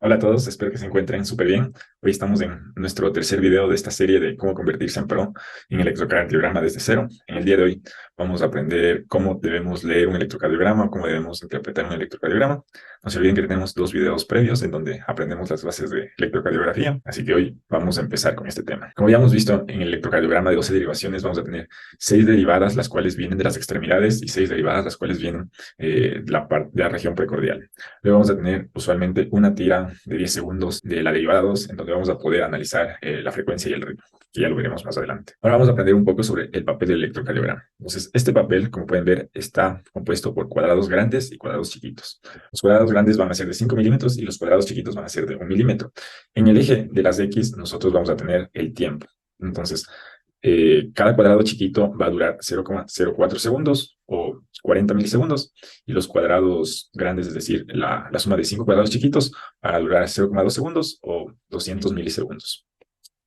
Hola a todos, espero que se encuentren súper bien. Hoy estamos en nuestro tercer video de esta serie de cómo convertirse en pro en electrocardiograma desde cero. En el día de hoy vamos a aprender cómo debemos leer un electrocardiograma, cómo debemos interpretar un electrocardiograma. No se olviden que tenemos dos videos previos en donde aprendemos las bases de electrocardiografía, así que hoy vamos a empezar con este tema. Como ya hemos visto, en el electrocardiograma de 12 derivaciones vamos a tener 6 derivadas, las cuales vienen de las extremidades, y 6 derivadas, las cuales vienen de la región precordial. Luego vamos a tener usualmente una tira de 10 segundos de la derivada 2, en donde vamos a poder analizar la frecuencia y el ritmo, que ya lo veremos más adelante. Ahora vamos a aprender un poco sobre el papel del electrocardiograma. Entonces, este papel, como pueden ver, está compuesto por cuadrados grandes y cuadrados chiquitos. Los cuadrados grandes van a ser de 5 milímetros y los cuadrados chiquitos van a ser de 1 milímetro. En el eje de las X, nosotros vamos a tener el tiempo. Entonces, cada cuadrado chiquito va a durar 0,04 segundos o 40 milisegundos, y los cuadrados grandes, es decir, la suma de 5 cuadrados chiquitos, va a durar 0,2 segundos o 200 milisegundos.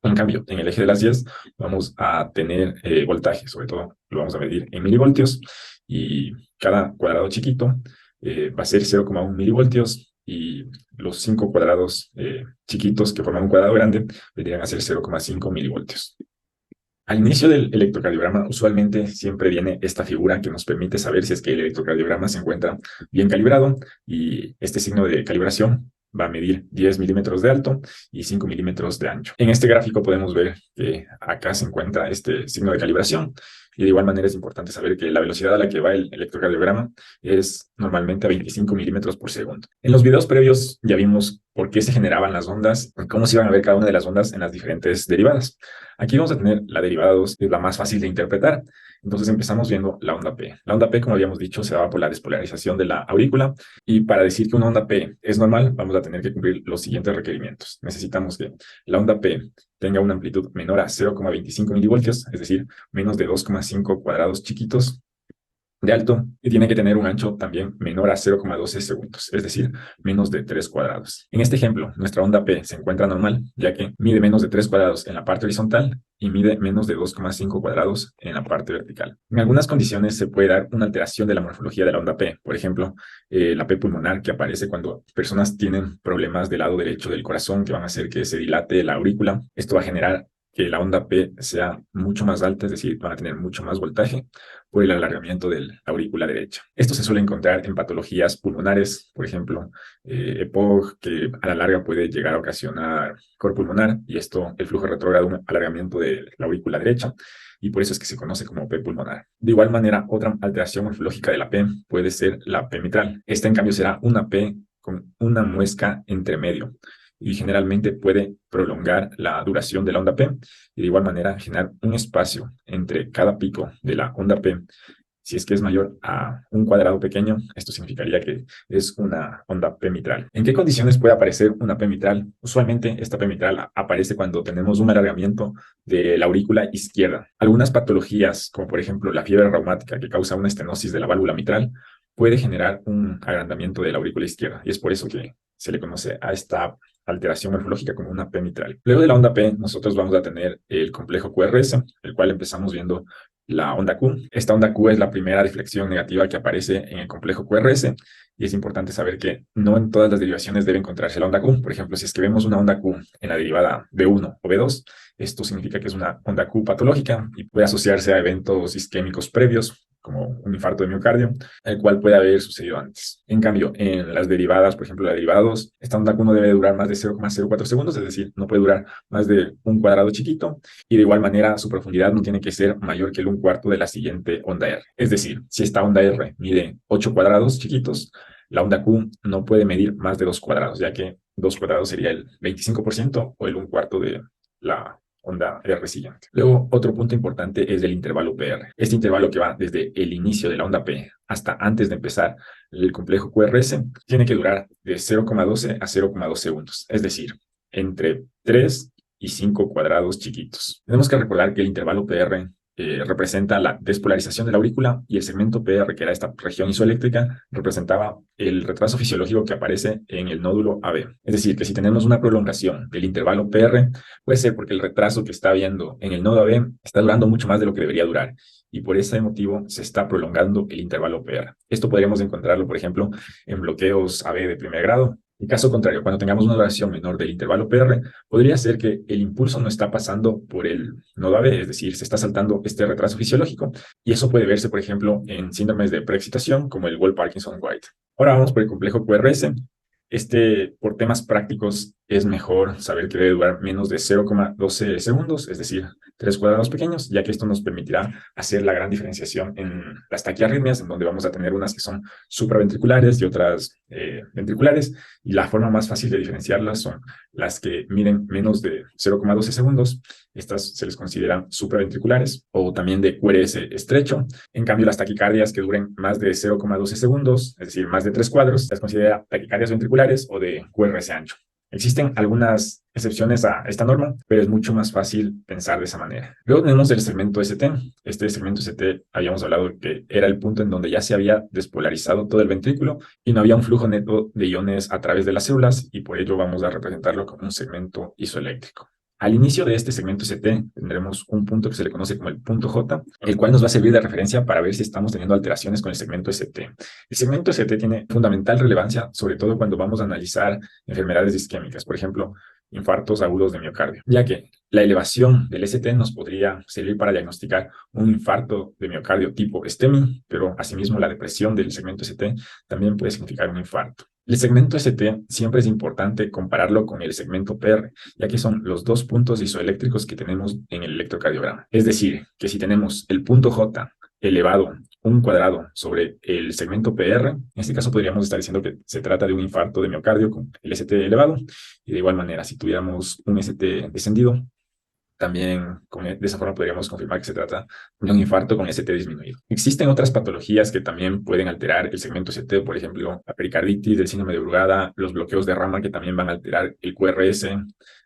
En cambio, en el eje de las 10 vamos a tener voltaje, sobre todo lo vamos a medir en milivoltios, y cada cuadrado chiquito va a ser 0,1 milivoltios, y los 5 cuadrados chiquitos que forman un cuadrado grande vendrían a ser 0,5 milivoltios. Al inicio del electrocardiograma, usualmente siempre viene esta figura que nos permite saber si es que el electrocardiograma se encuentra bien calibrado, y este signo de calibración va a medir 10 milímetros de alto y 5 milímetros de ancho. En este gráfico podemos ver que acá se encuentra este signo de calibración, y de igual manera es importante saber que la velocidad a la que va el electrocardiograma es normalmente a 25 milímetros por segundo. En los videos previos ya vimos por qué se generaban las ondas y cómo se iban a ver cada una de las ondas en las diferentes derivadas. Aquí vamos a tener la derivada 2, que es la más fácil de interpretar. Entonces empezamos viendo la onda P. La onda P, como habíamos dicho, se daba por la despolarización de la aurícula, y para decir que una onda P es normal, vamos a tener que cumplir los siguientes requerimientos. Necesitamos que la onda P tenga una amplitud menor a 0,25 milivoltios, es decir, menos de 2,5 cuadrados chiquitos de alto, y tiene que tener un ancho también menor a 0,12 segundos, es decir, menos de 3 cuadrados. En este ejemplo, nuestra onda P se encuentra normal, ya que mide menos de 3 cuadrados en la parte horizontal y mide menos de 2,5 cuadrados en la parte vertical. En algunas condiciones se puede dar una alteración de la morfología de la onda P, por ejemplo, la P pulmonar, que aparece cuando personas tienen problemas del lado derecho del corazón que van a hacer que se dilate la aurícula. Esto va a generar que la onda P sea mucho más alta, es decir, van a tener mucho más voltaje por el alargamiento de la aurícula derecha. Esto se suele encontrar en patologías pulmonares, por ejemplo, EPOG, que a la larga puede llegar a ocasionar cor pulmonar, y esto, el flujo retrógrado, un alargamiento de la aurícula derecha, y por eso es que se conoce como P pulmonar. De igual manera, otra alteración morfológica de la P puede ser la P mitral. Esta, en cambio, será una P con una muesca entre medio, y generalmente puede prolongar la duración de la onda P, y de igual manera generar un espacio entre cada pico de la onda P. Si es que es mayor a un cuadrado pequeño, esto significaría que es una onda P mitral. ¿En qué condiciones puede aparecer una P mitral? Usualmente esta P mitral aparece cuando tenemos un alargamiento de la aurícula izquierda. Algunas patologías, como por ejemplo la fiebre reumática, que causa una estenosis de la válvula mitral, puede generar un agrandamiento de la aurícula izquierda, y es por eso que se le conoce a esta alteración morfológica como una P mitral. Luego de la onda P, nosotros vamos a tener el complejo QRS, el cual empezamos viendo la onda Q. Esta onda Q es la primera reflexión negativa que aparece en el complejo QRS, y es importante saber que no en todas las derivaciones debe encontrarse la onda Q. Por ejemplo, si es que vemos una onda Q en la derivada B1 o B2, esto significa que es una onda Q patológica y puede asociarse a eventos isquémicos previos, como un infarto de miocardio, el cual puede haber sucedido antes. En cambio, en las derivadas, por ejemplo, la derivada 2, esta onda Q no debe durar más de 0,04 segundos, es decir, no puede durar más de un cuadrado chiquito, y de igual manera su profundidad no tiene que ser mayor que el 1/4 de la siguiente onda R. Es decir, si esta onda R mide 8 cuadrados chiquitos, la onda Q no puede medir más de 2 cuadrados, ya que 2 cuadrados sería el 25% o el 1/4 de la onda R siguiente. Luego, otro punto importante es el intervalo PR. Este intervalo, que va desde el inicio de la onda P hasta antes de empezar el complejo QRS, tiene que durar de 0,12 a 0,2 segundos, es decir, entre 3 y 5 cuadrados chiquitos. Tenemos que recordar que el intervalo PR representa la despolarización de la aurícula, y el segmento PR, que era esta región isoeléctrica, representaba el retraso fisiológico que aparece en el nódulo AB. Es decir, que si tenemos una prolongación del intervalo PR, puede ser porque el retraso que está habiendo en el nodo AB está durando mucho más de lo que debería durar, y por ese motivo se está prolongando el intervalo PR. Esto podríamos encontrarlo, por ejemplo, en bloqueos AB de primer grado, En caso contrario, cuando tengamos una duración menor del intervalo PR, podría ser que el impulso no está pasando por el nodo AB, es decir, se está saltando este retraso fisiológico, y eso puede verse, por ejemplo, en síndromes de preexcitación como el Wolff-Parkinson-White. Ahora vamos por el complejo QRS. Por temas prácticos, es mejor saber que debe durar menos de 0,12 segundos, es decir, 3 cuadrados pequeños, ya que esto nos permitirá hacer la gran diferenciación en las taquiarritmias, en donde vamos a tener unas que son supraventriculares y otras ventriculares, y la forma más fácil de diferenciarlas son las que miden menos de 0,12 segundos. Estas se les consideran supraventriculares o también de QRS estrecho. En cambio, las taquicardias que duren más de 0,12 segundos, es decir, más de 3 cuadros, las considera taquicardias ventriculares o de QRS ancho. Existen algunas excepciones a esta norma, pero es mucho más fácil pensar de esa manera. Luego tenemos el segmento ST. Este segmento ST habíamos hablado que era el punto en donde ya se había despolarizado todo el ventrículo y no había un flujo neto de iones a través de las células, y por ello vamos a representarlo como un segmento isoeléctrico. Al inicio de este segmento ST tendremos un punto que se le conoce como el punto J, el cual nos va a servir de referencia para ver si estamos teniendo alteraciones con el segmento ST. El segmento ST tiene fundamental relevancia, sobre todo cuando vamos a analizar enfermedades isquémicas, por ejemplo, infartos agudos de miocardio, ya que la elevación del ST nos podría servir para diagnosticar un infarto de miocardio tipo STEMI, pero asimismo la depresión del segmento ST también puede significar un infarto. El segmento ST siempre es importante compararlo con el segmento PR, ya que son los dos puntos isoeléctricos que tenemos en el electrocardiograma. Es decir, que si tenemos el punto J elevado un cuadrado sobre el segmento PR, en este caso podríamos estar diciendo que se trata de un infarto de miocardio con el ST elevado, y de igual manera, si tuviéramos un ST descendido, también de esa forma podríamos confirmar que se trata de un infarto con ST disminuido. Existen otras patologías que también pueden alterar el segmento ST, por ejemplo, la pericarditis, el síndrome de Brugada, los bloqueos de rama que también van a alterar el QRS,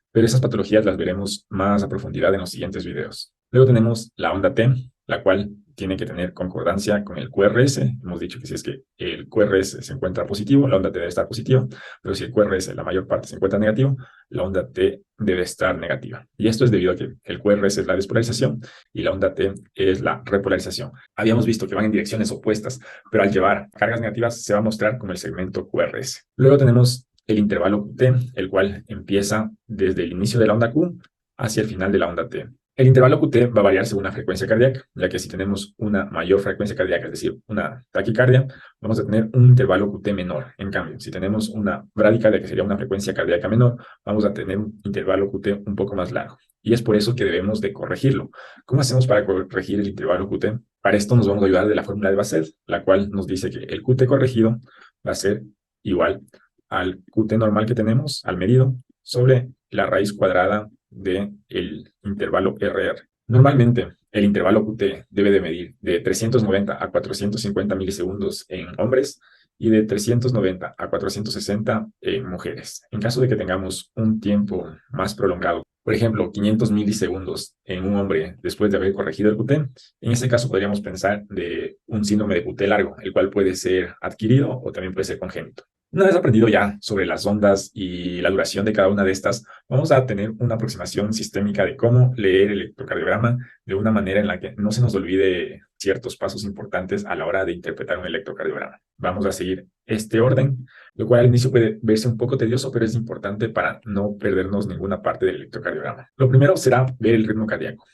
pero esas patologías las veremos más a profundidad en los siguientes videos. Luego tenemos la onda T, la cual tiene que tener concordancia con el QRS. Hemos dicho que si es que el QRS se encuentra positivo, la onda T debe estar positiva, pero si el QRS la mayor parte se encuentra negativo, la onda T debe estar negativa. Y esto es debido a que el QRS es la despolarización y la onda T es la repolarización. Habíamos visto que van en direcciones opuestas, pero al llevar cargas negativas se va a mostrar como el segmento QRS. Luego tenemos el intervalo QT, el cual empieza desde el inicio de la onda Q hacia el final de la onda T. El intervalo QT va a variar según la frecuencia cardíaca, ya que si tenemos una mayor frecuencia cardíaca, es decir, una taquicardia, vamos a tener un intervalo QT menor. En cambio, si tenemos una bradicardia, que sería una frecuencia cardíaca menor, vamos a tener un intervalo QT un poco más largo. Y es por eso que debemos de corregirlo. ¿Cómo hacemos para corregir el intervalo QT? Para esto nos vamos a ayudar de la fórmula de Basset, la cual nos dice que el QT corregido va a ser igual al QT normal que tenemos, al medido, sobre la raíz cuadrada del intervalo RR. Normalmente, el intervalo QT debe de medir de 390 a 450 milisegundos en hombres y de 390 a 460 en mujeres. En caso de que tengamos un tiempo más prolongado, por ejemplo, 500 milisegundos en un hombre después de haber corregido el QT, en ese caso podríamos pensar de un síndrome de QT largo, el cual puede ser adquirido o también puede ser congénito. Una vez aprendido ya sobre las ondas y la duración de cada una de estas, vamos a tener una aproximación sistémica de cómo leer el electrocardiograma de una manera en la que no se nos olvide ciertos pasos importantes a la hora de interpretar un electrocardiograma. Vamos a seguir este orden, lo cual al inicio puede verse un poco tedioso, pero es importante para no perdernos ninguna parte del electrocardiograma. Lo primero será ver el ritmo cardíaco.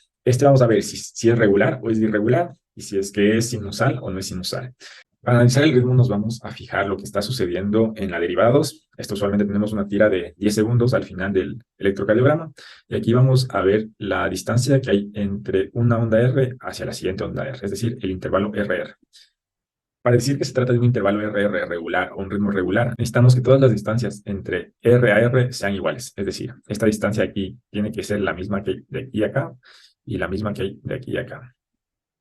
Vamos a ver si es regular o es irregular, y si es que es sinusal o no es sinusal. Para analizar el ritmo nos vamos a fijar lo que está sucediendo en la derivada 2. Esto usualmente tenemos una tira de 10 segundos al final del electrocardiograma. Y aquí vamos a ver la distancia que hay entre una onda R hacia la siguiente onda R, es decir, el intervalo RR. Para decir que se trata de un intervalo RR regular o un ritmo regular, necesitamos que todas las distancias entre R a R sean iguales. Es decir, esta distancia aquí tiene que ser la misma que hay de aquí a acá y la misma que hay de aquí a acá.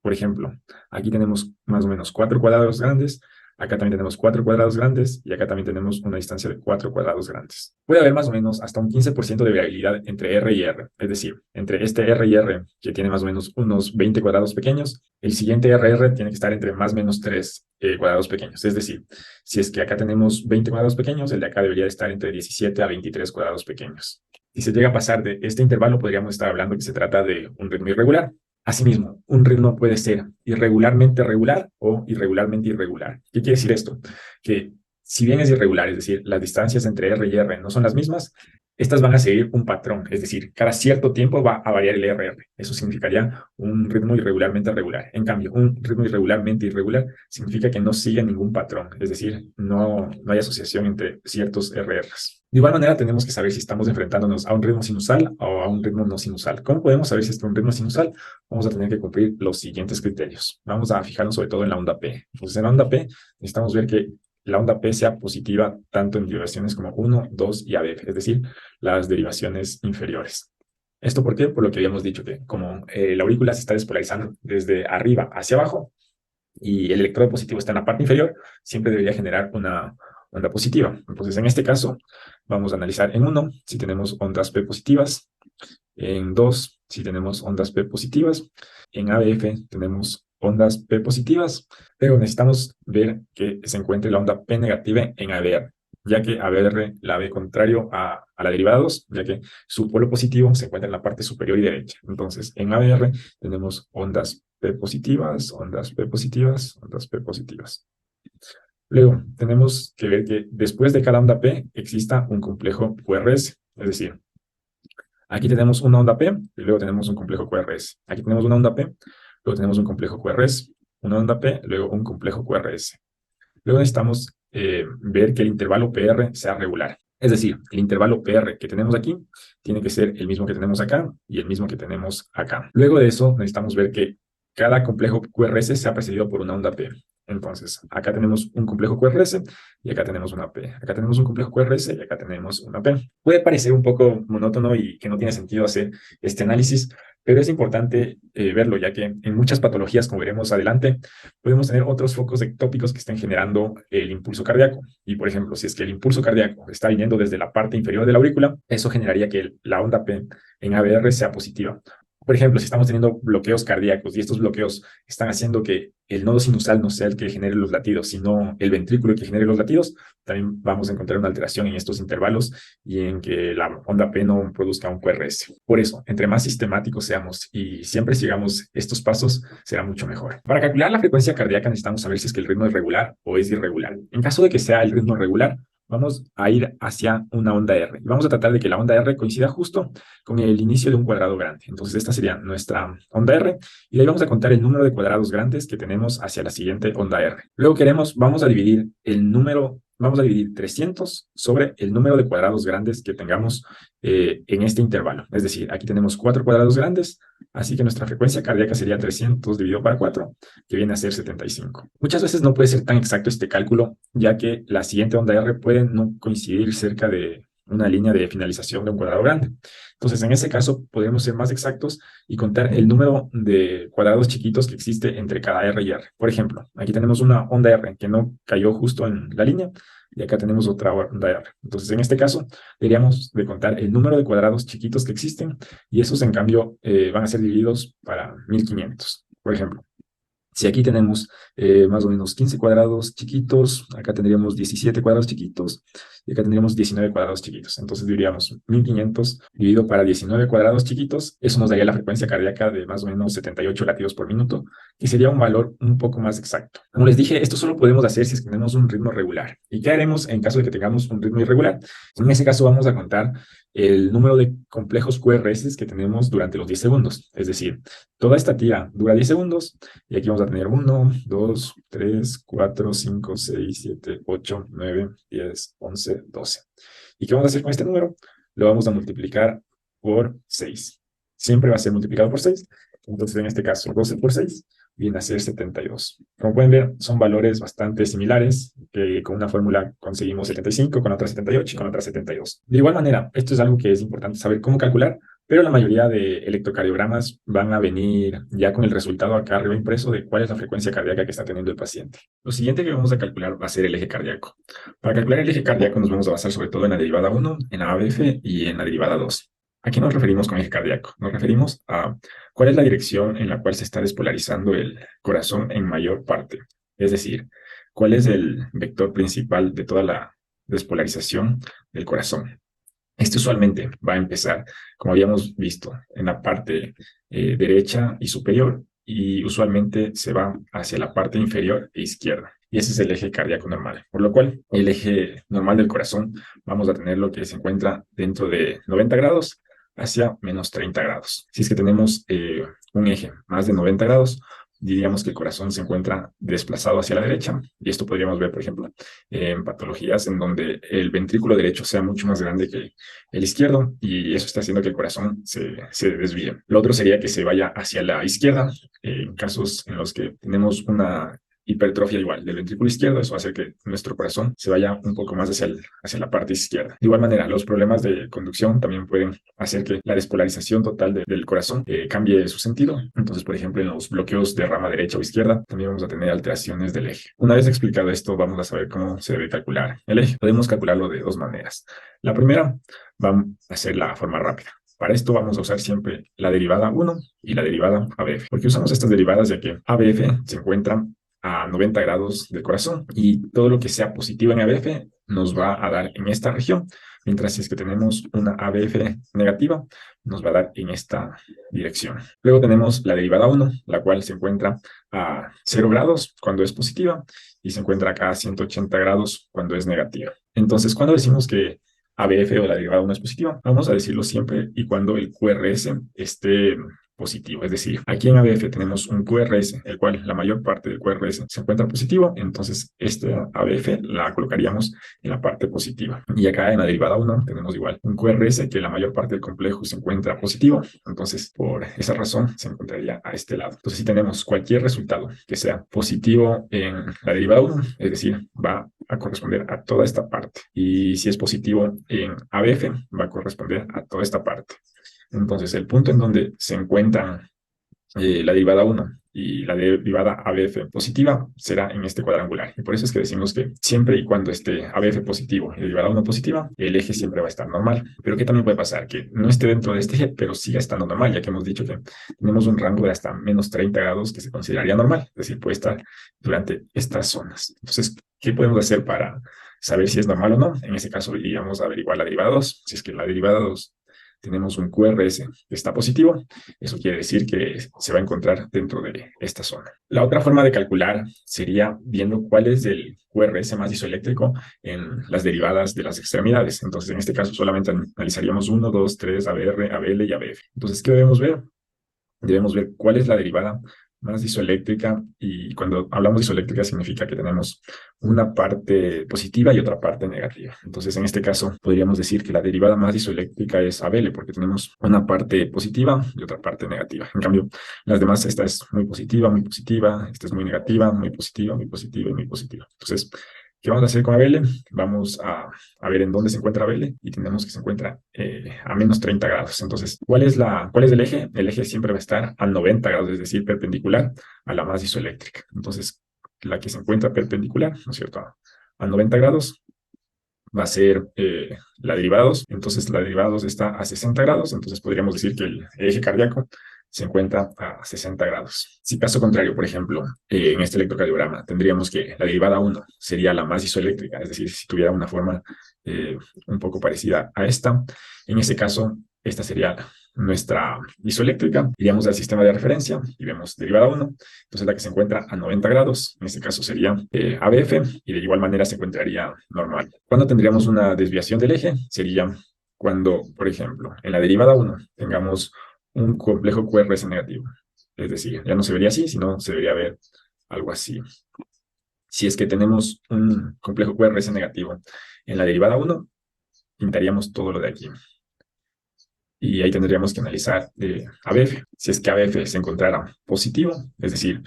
Por ejemplo, aquí tenemos más o menos 4 cuadrados grandes, acá también tenemos 4 cuadrados grandes y acá también tenemos una distancia de 4 cuadrados grandes. Puede haber más o menos hasta un 15% de variabilidad entre R y R, es decir, entre este R y R, que tiene más o menos unos 20 cuadrados pequeños, el siguiente RR tiene que estar entre más o menos 3 cuadrados pequeños. Es decir, si es que acá tenemos 20 cuadrados pequeños, el de acá debería estar entre 17 a 23 cuadrados pequeños. Si se llega a pasar de este intervalo, podríamos estar hablando que se trata de un ritmo irregular. Asimismo, un ritmo puede ser irregularmente regular o irregularmente irregular. ¿Qué quiere decir esto? Que si bien es irregular, es decir, las distancias entre R y R no son las mismas, estas van a seguir un patrón, es decir, cada cierto tiempo va a variar el RR. Eso significaría un ritmo irregularmente regular. En cambio, un ritmo irregularmente irregular significa que no sigue ningún patrón, es decir, no hay asociación entre ciertos RRs. De igual manera, tenemos que saber si estamos enfrentándonos a un ritmo sinusal o a un ritmo no sinusal. ¿Cómo podemos saber si es un ritmo sinusal? Vamos a tener que cumplir los siguientes criterios. Vamos a fijarnos sobre todo en la onda P. Entonces, en la onda P necesitamos ver que la onda P sea positiva tanto en derivaciones como 1, 2 y ABF, es decir, las derivaciones inferiores. ¿Esto por qué? Por lo que habíamos dicho, que como la aurícula se está despolarizando desde arriba hacia abajo y el electrodo positivo está en la parte inferior, siempre debería generar una onda positiva. Entonces, en este caso, vamos a analizar en 1 si tenemos ondas P positivas, en 2 si tenemos ondas P positivas, en ABF tenemos ondas P positivas, pero necesitamos ver que se encuentre la onda P negativa en ABR, ya que ABR la ve contrario a la derivada 2, ya que su polo positivo se encuentra en la parte superior y derecha. Entonces, en ABR tenemos ondas P positivas, ondas P positivas, ondas P positivas. Luego, tenemos que ver que después de cada onda P exista un complejo QRS, es decir, aquí tenemos una onda P y luego tenemos un complejo QRS. Aquí tenemos una onda P, luego tenemos un complejo QRS, una onda P, luego un complejo QRS. Luego necesitamos ver que el intervalo PR sea regular. Es decir, el intervalo PR que tenemos aquí tiene que ser el mismo que tenemos acá y el mismo que tenemos acá. Luego de eso, necesitamos ver que cada complejo QRS sea precedido por una onda P. Entonces, acá tenemos un complejo QRS y acá tenemos una P. Acá tenemos un complejo QRS y acá tenemos una P. Puede parecer un poco monótono y que no tiene sentido hacer este análisis, pero es importante verlo, ya que en muchas patologías, como veremos adelante, podemos tener otros focos ectópicos que estén generando el impulso cardíaco. Y, por ejemplo, si es que el impulso cardíaco está viniendo desde la parte inferior de la aurícula, eso generaría que la onda P en ABR sea positiva. Por ejemplo, si estamos teniendo bloqueos cardíacos y estos bloqueos están haciendo que el nodo sinusal no sea el que genere los latidos, sino el ventrículo el que genere los latidos, también vamos a encontrar una alteración en estos intervalos y en que la onda P no produzca un QRS. Por eso, entre más sistemáticos seamos y siempre sigamos estos pasos, será mucho mejor. Para calcular la frecuencia cardíaca necesitamos saber si es que el ritmo es regular o es irregular. En caso de que sea el ritmo regular, vamos a ir hacia una onda R. Y vamos a tratar de que la onda R coincida justo con el inicio de un cuadrado grande. Entonces, esta sería nuestra onda R. Y de ahí vamos a contar el número de cuadrados grandes que tenemos hacia la siguiente onda R. Luego vamos a dividir el número, vamos a dividir 300 sobre el número de cuadrados grandes que tengamos en este intervalo. Es decir, aquí tenemos 4 cuadrados grandes, así que nuestra frecuencia cardíaca sería 300 dividido para 4, que viene a ser 75. Muchas veces no puede ser tan exacto este cálculo, ya que la siguiente onda R puede no coincidir cerca de una línea de finalización de un cuadrado grande. Entonces, en ese caso, podemos ser más exactos y contar el número de cuadrados chiquitos que existe entre cada R y R. Por ejemplo, aquí tenemos una onda R que no cayó justo en la línea y acá tenemos otra onda R. Entonces, en este caso, deberíamos de contar el número de cuadrados chiquitos que existen y esos, en cambio, van a ser divididos para 1500. Por ejemplo, si aquí tenemos más o menos 15 cuadrados chiquitos, acá tendríamos 17 cuadrados chiquitos y acá tendríamos 19 cuadrados chiquitos. Entonces diríamos 1500 dividido para 19 cuadrados chiquitos. Eso nos daría la frecuencia cardíaca de más o menos 78 latidos por minuto, que sería un valor un poco más exacto. Como les dije, esto solo podemos hacer si es que tenemos un ritmo regular. ¿Y qué haremos en caso de que tengamos un ritmo irregular? En ese caso vamos a contar el número de complejos QRS que tenemos durante los 10 segundos. Es decir, toda esta tira dura 10 segundos y aquí vamos a tener 1, 2, 3, 4, 5, 6, 7, 8, 9, 10, 11, 12. ¿Y qué vamos a hacer con este número? Lo vamos a multiplicar por 6. Siempre va a ser multiplicado por 6. Entonces, en este caso, 12 por 6 viene a ser 72. Como pueden ver, son valores bastante similares, que con una fórmula conseguimos 75, con otra 78 y con otra 72. De igual manera, esto es algo que es importante saber cómo calcular, pero la mayoría de electrocardiogramas van a venir ya con el resultado acá arriba impreso de cuál es la frecuencia cardíaca que está teniendo el paciente. Lo siguiente que vamos a calcular va a ser el eje cardíaco. Para calcular el eje cardíaco nos vamos a basar sobre todo en la derivada 1, en la ABF y en la derivada 2. ¿A qué nos referimos con eje cardíaco? Nos referimos a cuál es la dirección en la cual se está despolarizando el corazón en mayor parte. Es decir, cuál es el vector principal de toda la despolarización del corazón. Este usualmente va a empezar, como habíamos visto, en la parte derecha y superior, y usualmente se va hacia la parte inferior e izquierda. y ese es el eje cardíaco normal. Por lo cual, el eje normal del corazón vamos a tener lo que se encuentra dentro de 90 grados hacia menos 30 grados. Si es que tenemos un eje más de 90 grados, diríamos que el corazón se encuentra desplazado hacia la derecha, y esto podríamos ver, por ejemplo, en patologías en donde el ventrículo derecho sea mucho más grande que el izquierdo, y eso está haciendo que el corazón se desvíe. Lo otro sería que se vaya hacia la izquierda, en casos en los que tenemos una hipertrofia igual del ventrículo izquierdo, eso hace que nuestro corazón se vaya un poco más hacia la parte izquierda. De igual manera, los problemas de conducción también pueden hacer que la despolarización total del corazón cambie su sentido. Entonces, por ejemplo, en los bloqueos de rama derecha o izquierda, también vamos a tener alteraciones del eje. Una vez explicado esto, vamos a saber cómo se debe calcular el eje. Podemos calcularlo de dos maneras. La primera va a ser la forma rápida. Para esto vamos a usar siempre la derivada 1 y la derivada ABF. ¿Por qué usamos estas derivadas? Ya que ABF se encuentra a 90 grados del corazón, y todo lo que sea positivo en ABF nos va a dar en esta región, mientras si es que tenemos una ABF negativa, nos va a dar en esta dirección. Luego tenemos la derivada 1, la cual se encuentra a 0 grados cuando es positiva y se encuentra acá a 180 grados cuando es negativa. Entonces, cuando decimos que ABF o la derivada 1 es positiva, vamos a decirlo siempre y cuando el QRS esté positivo. Es decir, aquí en ABF tenemos un QRS, el cual la mayor parte del QRS se encuentra positivo, entonces esta ABF la colocaríamos en la parte positiva. Y acá en la derivada 1 tenemos igual un QRS que la mayor parte del complejo se encuentra positivo, entonces por esa razón se encontraría a este lado. Entonces si tenemos cualquier resultado que sea positivo en la derivada 1, es decir, va a corresponder a toda esta parte, y si es positivo en ABF, va a corresponder a toda esta parte. Entonces, el punto en donde se encuentran la derivada 1 y la derivada ABF positiva será en este cuadrangular. Y por eso es que decimos que siempre y cuando esté ABF positivo y derivada 1 positiva, el eje siempre va a estar normal. Pero ¿qué también puede pasar? Que no esté dentro de este eje, pero siga estando normal, ya que hemos dicho que tenemos un rango de hasta menos 30 grados que se consideraría normal. Es decir, puede estar durante estas zonas. Entonces, ¿qué podemos hacer para saber si es normal o no? En ese caso, iríamos a averiguar la derivada 2. Si es que la derivada 2 tenemos un QRS que está positivo, eso quiere decir que se va a encontrar dentro de esta zona. La otra forma de calcular sería viendo cuál es el QRS más isoeléctrico en las derivadas de las extremidades. Entonces, en este caso solamente analizaríamos 1, 2, 3, ABR, ABL y ABF. Entonces, ¿qué debemos ver? Debemos ver cuál es la derivada más isoeléctrica, y cuando hablamos de isoeléctrica significa que tenemos una parte positiva y otra parte negativa. Entonces, en este caso, podríamos decir que la derivada más isoeléctrica es ABL, porque tenemos una parte positiva y otra parte negativa. En cambio, las demás, esta es muy positiva, esta es muy negativa, muy positiva, muy positiva y muy positiva. Entonces, ¿qué vamos a hacer con ABL? Vamos a ver en dónde se encuentra ABL, y tenemos que se encuentra a menos 30 grados. Entonces, ¿cuál es el eje? El eje siempre va a estar a 90 grados, es decir, perpendicular a la más isoeléctrica. Entonces, la que se encuentra perpendicular, ¿no es cierto?, a 90 grados va a ser la derivada 2. Entonces, la derivada 2 está a 60 grados, entonces podríamos decir que el eje cardíaco se encuentra a 60 grados. Si caso contrario, por ejemplo, en este electrocardiograma, tendríamos que la derivada 1 sería la más isoeléctrica, es decir, si tuviera una forma un poco parecida a esta. En este caso, esta sería nuestra isoeléctrica. Iríamos al sistema de referencia y vemos derivada 1. Entonces, la que se encuentra a 90 grados, en este caso sería ABF, y de igual manera se encontraría normal. ¿Cuándo tendríamos una desviación del eje? Sería cuando, por ejemplo, en la derivada 1 tengamos un complejo QRS negativo. Es decir, ya no se vería así, sino se debería ver algo así. Si es que tenemos un complejo QRS negativo en la derivada 1, pintaríamos todo lo de aquí. Y ahí tendríamos que analizar ABF. Si es que ABF se encontrara positivo, es decir,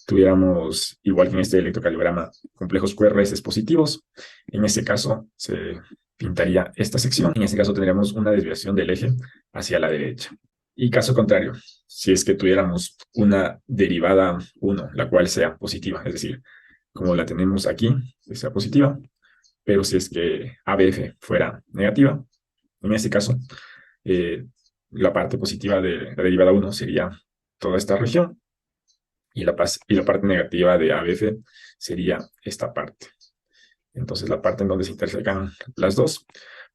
tuviéramos, igual que en este electrocardiograma, complejos QRS positivos, en ese caso se pintaría esta sección. En ese caso tendríamos una desviación del eje hacia la derecha. Y caso contrario, si es que tuviéramos una derivada 1, la cual sea positiva, es decir, como la tenemos aquí, que sea positiva, pero si es que ABF fuera negativa, en ese caso, la parte positiva de la derivada 1 sería toda esta región, y la parte negativa de ABF sería esta parte. Entonces, la parte en donde se intersecan las dos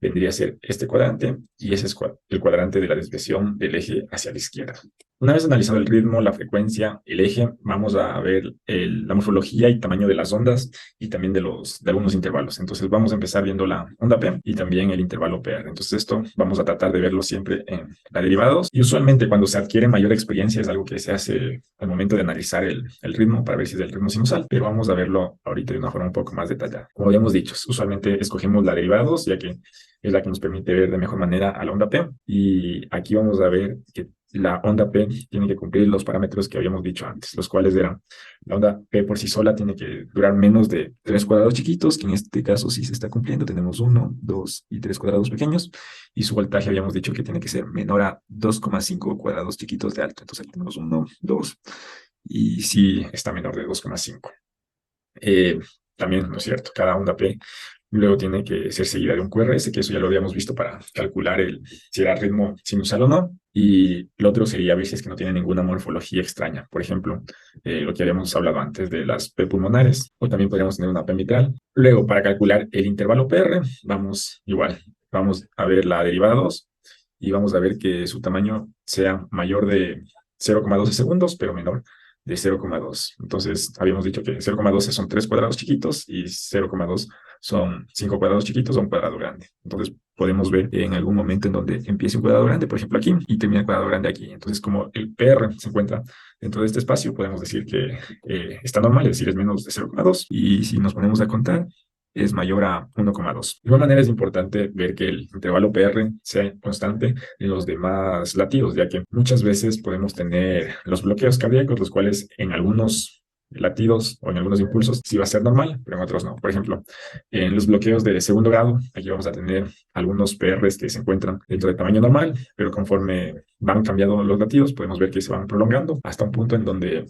vendría a ser este cuadrante, y ese es el cuadrante de la desviación del eje hacia la izquierda. Una vez analizado el ritmo, la frecuencia, el eje, vamos a ver la morfología y tamaño de las ondas y también de algunos intervalos. Entonces vamos a empezar viendo la onda P y también el intervalo PR. Entonces esto vamos a tratar de verlo siempre en la derivados, y usualmente cuando se adquiere mayor experiencia es algo que se hace al momento de analizar el ritmo para ver si es el ritmo sinusal, pero vamos a verlo ahorita de una forma un poco más detallada. Como habíamos dicho, usualmente escogemos la derivados ya que es la que nos permite ver de mejor manera a la onda P, y aquí vamos a ver que la onda P tiene que cumplir los parámetros que habíamos dicho antes, los cuales eran: la onda P por sí sola tiene que durar menos de 3 cuadrados chiquitos, que en este caso sí se está cumpliendo, tenemos 1, 2 y 3 cuadrados pequeños, y su voltaje habíamos dicho que tiene que ser menor a 2,5 cuadrados chiquitos de alto, entonces aquí tenemos 1, 2, y sí está menor de 2,5. También, ¿no es cierto? Cada onda P luego tiene que ser seguida de un QRS, que eso ya lo habíamos visto para calcular si era ritmo sinusal o no. Y lo otro sería ver si es que no tiene ninguna morfología extraña. Por ejemplo, lo que habíamos hablado antes de las P pulmonares, o también podríamos tener una P mitral. Luego, para calcular el intervalo PR, vamos a ver la derivada 2 y vamos a ver que su tamaño sea mayor de 0,12 segundos, pero menor de 0,2. Entonces, habíamos dicho que 0,12 son 3 cuadrados chiquitos y 0,2 son 5 cuadrados chiquitos o un cuadrado grande. Entonces, podemos ver en algún momento en donde empiece un cuadrado grande, por ejemplo aquí, y termina el cuadrado grande aquí. Entonces, como el PR se encuentra dentro de este espacio, podemos decir que está normal, es decir, es menos de 0,2. Y si nos ponemos a contar, es mayor a 1,2. De igual manera, es importante ver que el intervalo PR sea constante en los demás latidos, ya que muchas veces podemos tener los bloqueos cardíacos, los cuales en algunos latidos o en algunos impulsos sí va a ser normal, pero en otros no. Por ejemplo, en los bloqueos de segundo grado, aquí vamos a tener algunos PRs que se encuentran dentro del tamaño normal, pero conforme van cambiando los latidos, podemos ver que se van prolongando hasta un punto en donde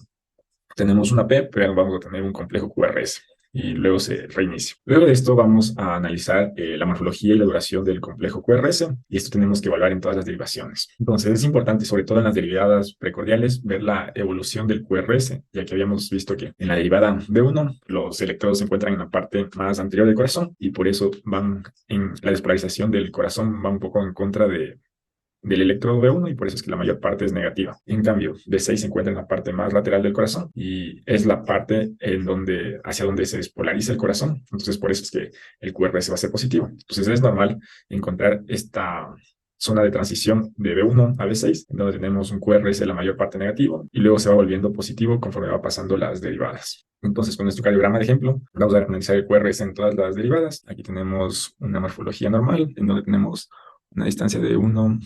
tenemos una P, pero vamos a tener un complejo QRS y luego se reinicia. Luego de esto vamos a analizar la morfología y la duración del complejo QRS, y esto tenemos que evaluar en todas las derivaciones. Entonces es importante, sobre todo en las derivadas precordiales, ver la evolución del QRS, ya que habíamos visto que en la derivada B1 los electrodos se encuentran en la parte más anterior del corazón y por eso la despolarización del corazón va un poco en contra del electrodo B1 y por eso es que la mayor parte es negativa. En cambio, B6 se encuentra en la parte más lateral del corazón y es la parte hacia donde se despolariza el corazón. Entonces, por eso es que el QRS va a ser positivo. Entonces, es normal encontrar esta zona de transición de B1 a B6, en donde tenemos un QRS en la mayor parte negativo y luego se va volviendo positivo conforme va pasando las derivadas. Entonces, con nuestro cardiograma de ejemplo, vamos a analizar el QRS en todas las derivadas. Aquí tenemos una morfología normal, en donde tenemos una distancia de 1,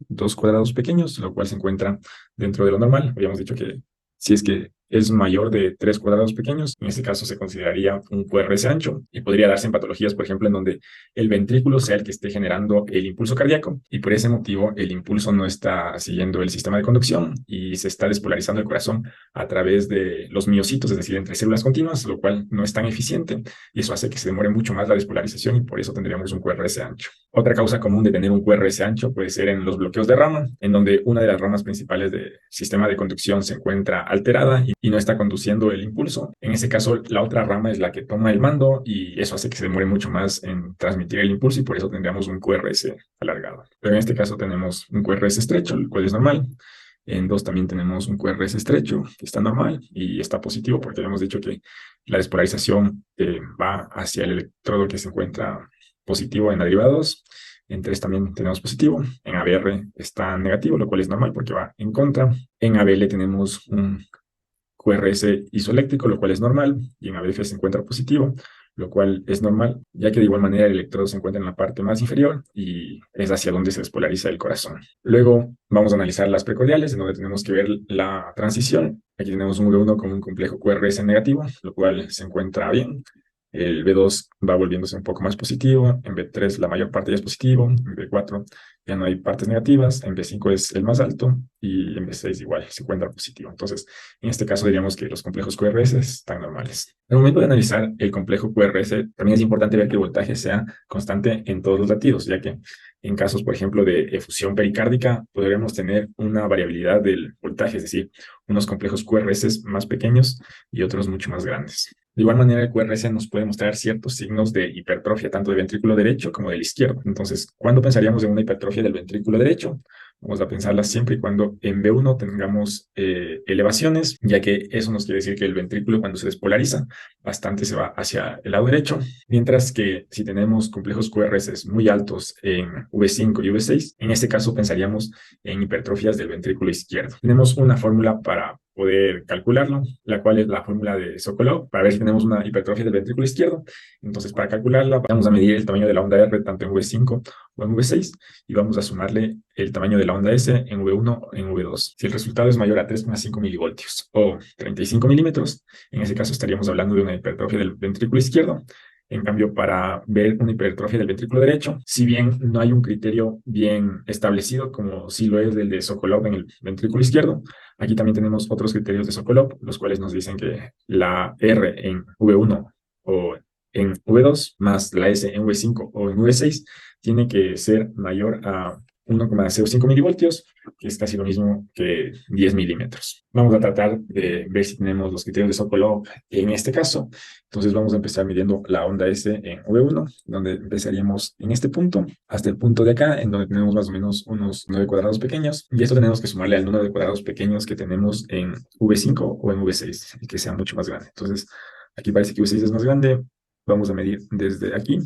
2 cuadrados pequeños, lo cual se encuentra dentro de lo normal. Habíamos dicho que si es que es mayor de 3 cuadrados pequeños, en este caso se consideraría un QRS ancho y podría darse en patologías, por ejemplo, en donde el ventrículo sea el que esté generando el impulso cardíaco y por ese motivo el impulso no está siguiendo el sistema de conducción y se está despolarizando el corazón a través de los miocitos, es decir, entre células continuas, lo cual no es tan eficiente y eso hace que se demore mucho más la despolarización y por eso tendríamos un QRS ancho. Otra causa común de tener un QRS ancho puede ser en los bloqueos de rama, en donde una de las ramas principales del sistema de conducción se encuentra alterada y no está conduciendo el impulso. En ese caso, la otra rama es la que toma el mando y eso hace que se demore mucho más en transmitir el impulso y por eso tendríamos un QRS alargado. Pero en este caso tenemos un QRS estrecho, el cual es normal. En 2 también tenemos un QRS estrecho, que está normal y está positivo porque hemos dicho que la despolarización va hacia el electrodo que se encuentra positivo en la derivada 2. En 3 también tenemos positivo. En ABR está negativo, lo cual es normal porque va en contra. En ABL tenemos un QRS isoeléctrico, lo cual es normal. Y en ABF se encuentra positivo, lo cual es normal, ya que de igual manera el electrodo se encuentra en la parte más inferior y es hacia donde se despolariza el corazón. Luego vamos a analizar las precordiales, en donde tenemos que ver la transición. Aquí tenemos un V1 con un complejo QRS negativo, lo cual se encuentra bien. El B2 va volviéndose un poco más positivo, en B3 la mayor parte ya es positivo, en B4 ya no hay partes negativas, en B5 es el más alto y en B6 igual se encuentra positivo. Entonces, en este caso diríamos que los complejos QRS están normales. Al momento de analizar el complejo QRS, también es importante ver que el voltaje sea constante en todos los latidos, ya que en casos, por ejemplo, de efusión pericárdica, podríamos tener una variabilidad del voltaje, es decir, unos complejos QRS más pequeños y otros mucho más grandes. De igual manera, el QRS nos puede mostrar ciertos signos de hipertrofia, tanto del ventrículo derecho como del izquierdo. Entonces, ¿cuándo pensaríamos en una hipertrofia del ventrículo derecho? Vamos a pensarla siempre y cuando en B1 tengamos elevaciones, ya que eso nos quiere decir que el ventrículo cuando se despolariza bastante se va hacia el lado derecho, mientras que si tenemos complejos QRS muy altos en V5 y V6, en este caso pensaríamos en hipertrofias del ventrículo izquierdo. Tenemos una fórmula para poder calcularlo, la cual es la fórmula de Sokolov, para ver si tenemos una hipertrofia del ventrículo izquierdo. Entonces, para calcularla, vamos a medir el tamaño de la onda R tanto en V5 o en V6 y vamos a sumarle el tamaño de la onda S en V1 o en V2. Si el resultado es mayor a 3,5 milivoltios o 35 milímetros, en ese caso estaríamos hablando de una hipertrofia del ventrículo izquierdo. En cambio, para ver una hipertrofia del ventrículo derecho, si bien no hay un criterio bien establecido, como sí lo es el de Sokolov en el ventrículo izquierdo, aquí también tenemos otros criterios de Sokolov, los cuales nos dicen que la R en V1 o en V2 más la S en V5 o en V6 tiene que ser mayor a 1,05 milivoltios, que es casi lo mismo que 10 milímetros. Vamos a tratar de ver si tenemos los criterios de Sokolov en este caso. Entonces vamos a empezar midiendo la onda S en V1, donde empezaríamos en este punto hasta el punto de acá, en donde tenemos más o menos unos 9 cuadrados pequeños. Y esto tenemos que sumarle al número de cuadrados pequeños que tenemos en V5 o en V6, y que sea mucho más grande. Entonces, aquí parece que V6 es más grande. Vamos a medir desde aquí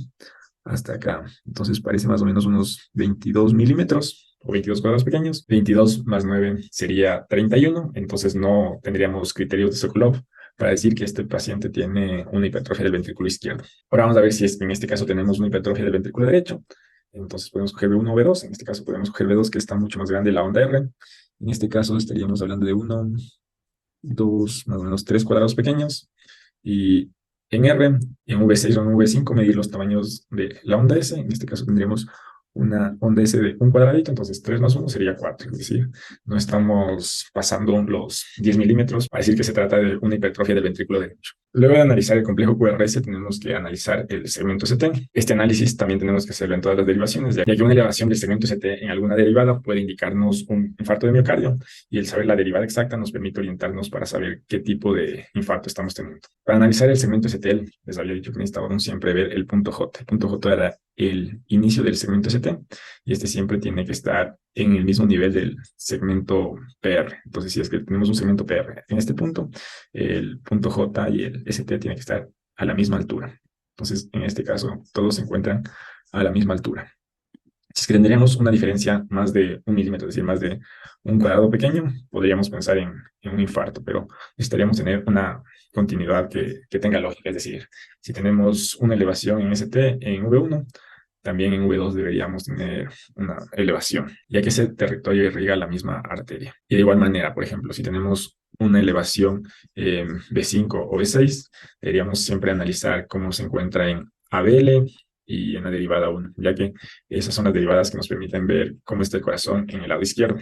hasta acá. Entonces parece más o menos unos 22 milímetros o 22 cuadrados pequeños. 22 más 9 sería 31. Entonces no tendríamos criterios de Sokolov para decir que este paciente tiene una hipertrofia del ventrículo izquierdo. Ahora vamos a ver si en este caso tenemos una hipertrofia del ventrículo derecho. Entonces podemos coger B1 o B2. En este caso podemos coger B2, que está mucho más grande la onda R. En este caso estaríamos hablando de 1, 2, más o menos 3 cuadrados pequeños. Y en R, en V6 o en V5, medir los tamaños de la onda S. En este caso tendríamos una onda S de un cuadradito, entonces 3 más 1 sería 4, es decir, no estamos pasando los 10 milímetros para decir que se trata de una hipertrofia del ventrículo derecho. Luego de analizar el complejo QRS, tenemos que analizar el segmento ST. Este análisis también tenemos que hacerlo en todas las derivaciones, ya que una elevación del segmento ST en alguna derivada puede indicarnos un infarto de miocardio, y el saber la derivada exacta nos permite orientarnos para saber qué tipo de infarto estamos teniendo. Para analizar el segmento ST, les había dicho que necesitábamos siempre ver el punto J. El punto J era el inicio del segmento ST, y este siempre tiene que estar en el mismo nivel del segmento PR. Entonces, si es que tenemos un segmento PR en este punto, el punto J y el ST tienen que estar a la misma altura. Entonces, en este caso, todos se encuentran a la misma altura. Si es que tendríamos una diferencia más de 1 milímetro, es decir, más de un cuadrado pequeño, podríamos pensar en un infarto, pero necesitaríamos tener una continuidad que tenga lógica. Es decir, si tenemos una elevación en ST en V1, también en V2 deberíamos tener una elevación, ya que ese territorio irriga la misma arteria. Y de igual manera, por ejemplo, si tenemos una elevación B5 o B6, deberíamos siempre analizar cómo se encuentra en ABL y en la derivada 1, ya que esas son las derivadas que nos permiten ver cómo está el corazón en el lado izquierdo.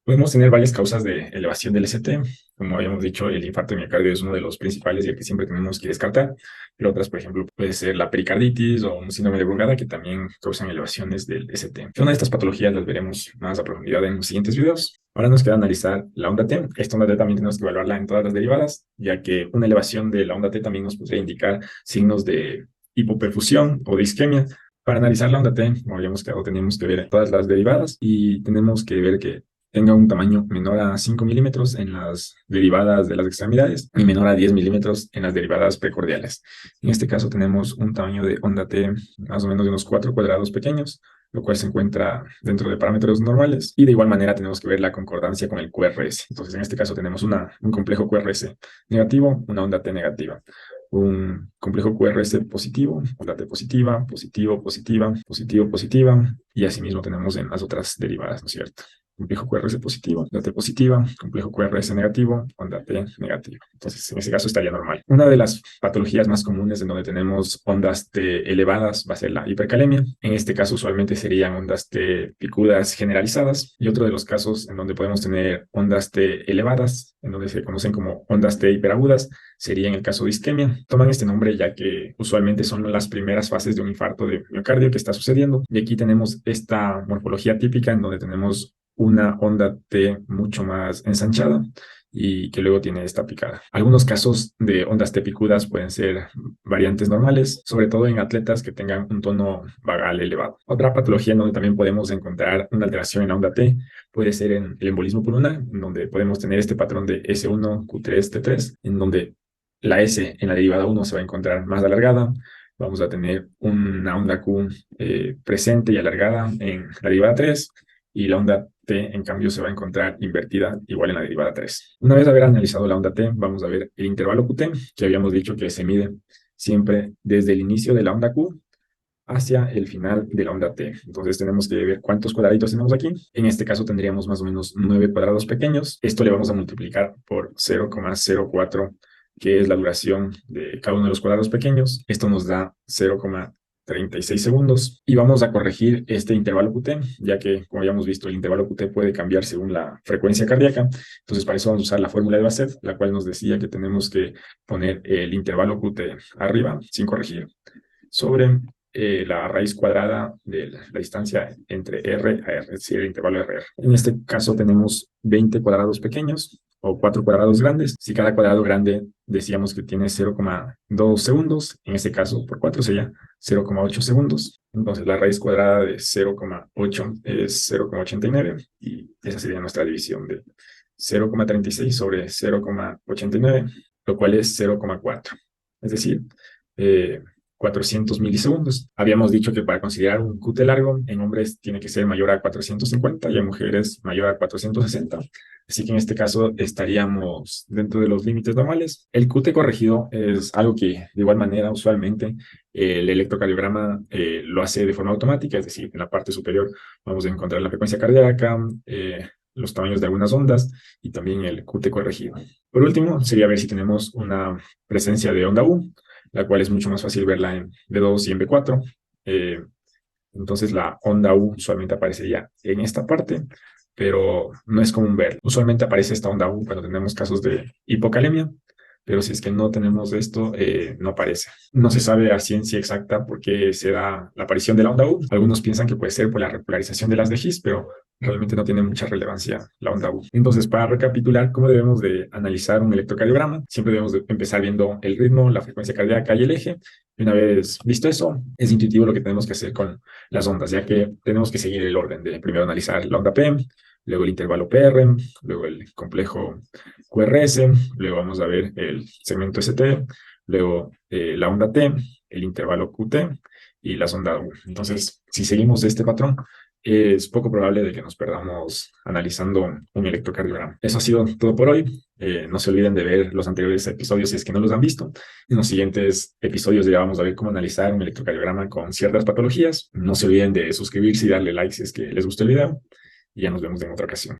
Podemos tener varias causas de elevación del ST. Como habíamos dicho, el infarto de miocardio es uno de los principales y el que siempre tenemos que descartar. Pero otras, por ejemplo, puede ser la pericarditis o un síndrome de Brugada, que también causan elevaciones del ST. Una de estas patologías las veremos más a profundidad en los siguientes videos. Ahora nos queda analizar la onda T. Esta onda T también tenemos que evaluarla en todas las derivadas, ya que una elevación de la onda T también nos podría indicar signos de hipoperfusión o de isquemia. Para analizar la onda T, como habíamos quedado, tenemos que ver todas las derivadas y tenemos que ver que tenga un tamaño menor a 5 milímetros en las derivadas de las extremidades y menor a 10 milímetros en las derivadas precordiales. En este caso tenemos un tamaño de onda T más o menos de unos 4 cuadrados pequeños, lo cual se encuentra dentro de parámetros normales. Y de igual manera tenemos que ver la concordancia con el QRS. Entonces en este caso tenemos un complejo QRS negativo, una onda T negativa. Un complejo QRS positivo, onda T positiva, positivo, positiva, positivo, positiva, y asimismo tenemos en las otras derivadas, ¿no es cierto? Complejo QRS positivo, onda T positiva, complejo QRS negativo, onda T negativa. Entonces, en ese caso estaría normal. Una de las patologías más comunes en donde tenemos ondas T elevadas va a ser la hipercalemia. En este caso, usualmente serían ondas T picudas generalizadas. Y otro de los casos en donde podemos tener ondas T elevadas, en donde se conocen como ondas T hiperagudas, sería en el caso de isquemia. Toman este nombre ya que usualmente son las primeras fases de un infarto de miocardio que está sucediendo. Y aquí tenemos esta morfología típica en donde tenemos una onda T mucho más ensanchada y que luego tiene esta picada. Algunos casos de ondas T picudas pueden ser variantes normales, sobre todo en atletas que tengan un tono vagal elevado. Otra patología en donde también podemos encontrar una alteración en la onda T puede ser en el embolismo pulmonar, en donde podemos tener este patrón de S1, Q3, T3, en donde la S en la derivada 1 se va a encontrar más alargada. Vamos a tener una onda Q presente y alargada en la derivada 3, y la onda T, en cambio, se va a encontrar invertida igual en la derivada 3. Una vez haber analizado la onda T, vamos a ver el intervalo QT, que habíamos dicho que se mide siempre desde el inicio de la onda Q hacia el final de la onda T. Entonces tenemos que ver cuántos cuadraditos tenemos aquí. En este caso tendríamos más o menos 9 cuadrados pequeños. Esto le vamos a multiplicar por 0,04, que es la duración de cada uno de los cuadrados pequeños. Esto nos da 0,36 segundos. Y vamos a corregir este intervalo QT, ya que, como ya hemos visto, el intervalo QT puede cambiar según la frecuencia cardíaca. Entonces, para eso vamos a usar la fórmula de Bassett, la cual nos decía que tenemos que poner el intervalo QT arriba, sin corregir, sobre la raíz cuadrada de la distancia entre R a R, es decir, el intervalo RR. En este caso tenemos 20 cuadrados pequeños o 4 cuadrados grandes. Si cada cuadrado grande decíamos que tiene 0,2 segundos, en este caso por 4 sería 0,8 segundos. Entonces la raíz cuadrada de 0,8 es 0,89 y esa sería nuestra división de 0,36 sobre 0,89, lo cual es 0,4. Es decir, 400 milisegundos. Habíamos dicho que para considerar un QT largo, en hombres tiene que ser mayor a 450 y en mujeres mayor a 460. Así que en este caso estaríamos dentro de los límites normales. El QT corregido es algo que de igual manera usualmente el electrocardiograma lo hace de forma automática, es decir, en la parte superior vamos a encontrar la frecuencia cardíaca, los tamaños de algunas ondas y también el QT corregido. Por último, sería ver si tenemos una presencia de onda U, la cual es mucho más fácil verla en B2 y en B4. Entonces la onda U usualmente aparecería en esta parte, pero no es común verla. Usualmente aparece esta onda U cuando tenemos casos de hipocalemia, pero si es que no tenemos esto, no aparece. No se sabe a ciencia exacta por qué se da la aparición de la onda U. Algunos piensan que puede ser por la repolarización de las de His, pero realmente no tiene mucha relevancia la onda U. Entonces, para recapitular cómo debemos de analizar un electrocardiograma, siempre debemos de empezar viendo el ritmo, la frecuencia cardíaca y el eje. Y una vez visto eso, es intuitivo lo que tenemos que hacer con las ondas, ya que tenemos que seguir el orden de primero analizar la onda P, luego el intervalo PR, luego el complejo QRS, luego vamos a ver el segmento ST, luego la onda T, el intervalo QT y la sonda U. Entonces, si seguimos este patrón, es poco probable de que nos perdamos analizando un electrocardiograma. Eso ha sido todo por hoy. No se olviden de ver los anteriores episodios si es que no los han visto. En los siguientes episodios ya vamos a ver cómo analizar un electrocardiograma con ciertas patologías. No se olviden de suscribirse y darle like si es que les gustó el video. Y ya nos vemos en otra ocasión.